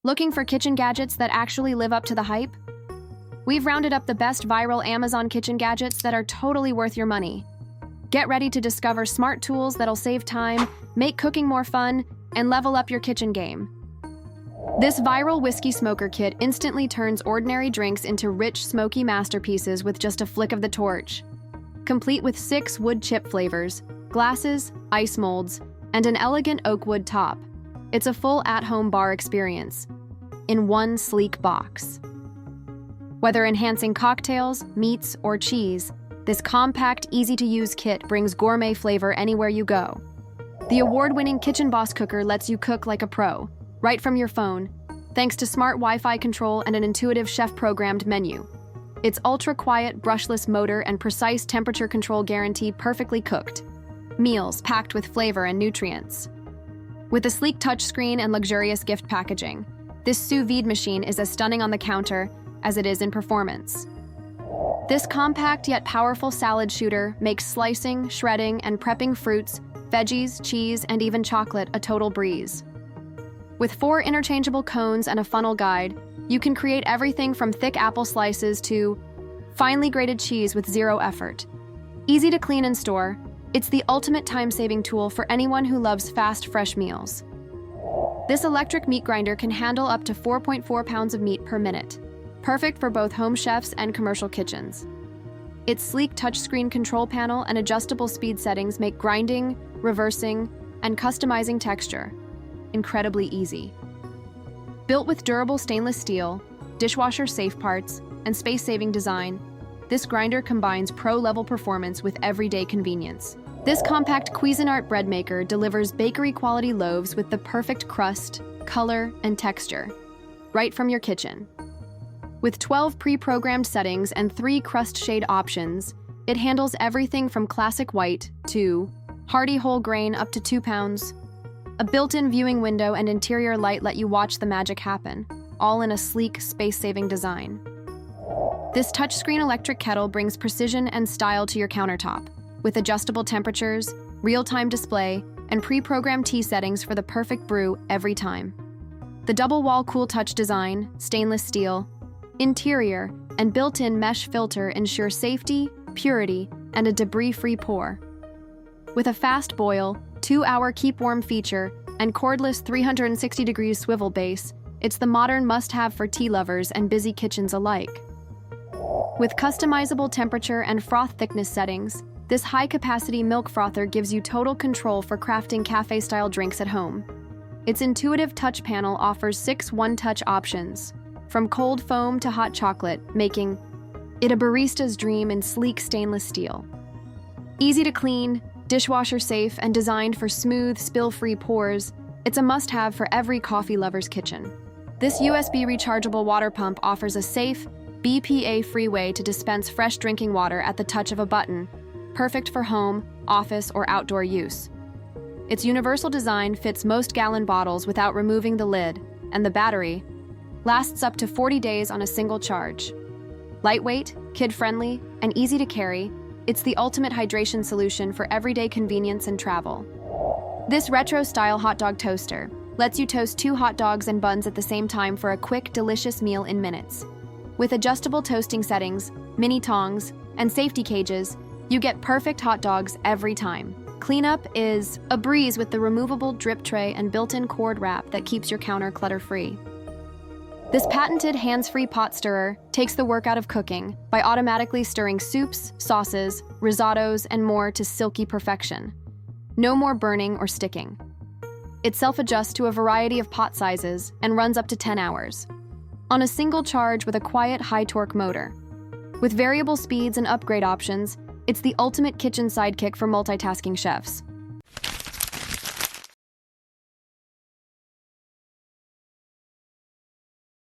Looking for kitchen gadgets that actually live up to the hype? We've rounded up the best viral Amazon kitchen gadgets that are totally worth your money. Get ready to discover smart tools that'll save time, make cooking more fun, and level up your kitchen game. This viral whiskey smoker kit instantly turns ordinary drinks into rich, smoky masterpieces with just a flick of the torch. Complete with 6 wood chip flavors, glasses, ice molds, and an elegant oak wood top. It's a full at-home bar experience in one sleek box. Whether enhancing cocktails, meats, or cheese, this compact, easy-to-use kit brings gourmet flavor anywhere you go. The award-winning Kitchen Boss cooker lets you cook like a pro, right from your phone, thanks to smart Wi-Fi control and an intuitive chef-programmed menu. Its ultra-quiet, brushless motor and precise temperature control guarantee perfectly cooked meals packed with flavor and nutrients. With a sleek touchscreen and luxurious gift packaging, this sous vide machine is as stunning on the counter as it is in performance. This compact yet powerful salad shooter makes slicing, shredding, and prepping fruits, veggies, cheese, and even chocolate a total breeze. With 4 interchangeable cones and a funnel guide, you can create everything from thick apple slices to finely grated cheese with zero effort. Easy to clean and store, it's the ultimate time-saving tool for anyone who loves fast, fresh meals. This electric meat grinder can handle up to 4.4 pounds of meat per minute, perfect for both home chefs and commercial kitchens. Its sleek touchscreen control panel and adjustable speed settings make grinding, reversing, and customizing texture incredibly easy. Built with durable stainless steel, dishwasher-safe parts, and space-saving design, this grinder combines pro-level performance with everyday convenience. This compact Cuisinart bread maker delivers bakery-quality loaves with the perfect crust, color, and texture, right from your kitchen. With 12 pre-programmed settings and 3 crust shade options, it handles everything from classic white to hearty whole grain up to 2 pounds. A built-in viewing window and interior light let you watch the magic happen, all in a sleek, space-saving design. This touchscreen electric kettle brings precision and style to your countertop, with adjustable temperatures, real-time display, and pre-programmed tea settings for the perfect brew every time. The double-wall cool touch design, stainless steel, interior, and built-in mesh filter ensure safety, purity, and a debris-free pour. With a fast boil, 2-hour keep warm feature, and cordless 360-degree swivel base, it's the modern must-have for tea lovers and busy kitchens alike. With customizable temperature and froth thickness settings, this high-capacity milk frother gives you total control for crafting cafe-style drinks at home. Its intuitive touch panel offers 6 one-touch options, from cold foam to hot chocolate, making it a barista's dream in sleek stainless steel. Easy to clean, dishwasher-safe, and designed for smooth, spill-free pours, it's a must-have for every coffee lover's kitchen. This USB rechargeable water pump offers a safe, BPA-free way to dispense fresh drinking water at the touch of a button, perfect for home, office, or outdoor use. Its universal design fits most gallon bottles without removing the lid, and the battery lasts up to 40 days on a single charge. Lightweight, kid-friendly, and easy to carry, it's the ultimate hydration solution for everyday convenience and travel. This retro-style hot dog toaster lets you toast 2 hot dogs and buns at the same time for a quick, delicious meal in minutes. With adjustable toasting settings, mini tongs, and safety cages, you get perfect hot dogs every time. Cleanup is a breeze with the removable drip tray and built-in cord wrap that keeps your counter clutter-free. This patented hands-free pot stirrer takes the work out of cooking by automatically stirring soups, sauces, risottos, and more to silky perfection. No more burning or sticking. It self-adjusts to a variety of pot sizes and runs up to 10 hours. On a single charge with a quiet high-torque motor. With variable speeds and upgrade options, it's the ultimate kitchen sidekick for multitasking chefs.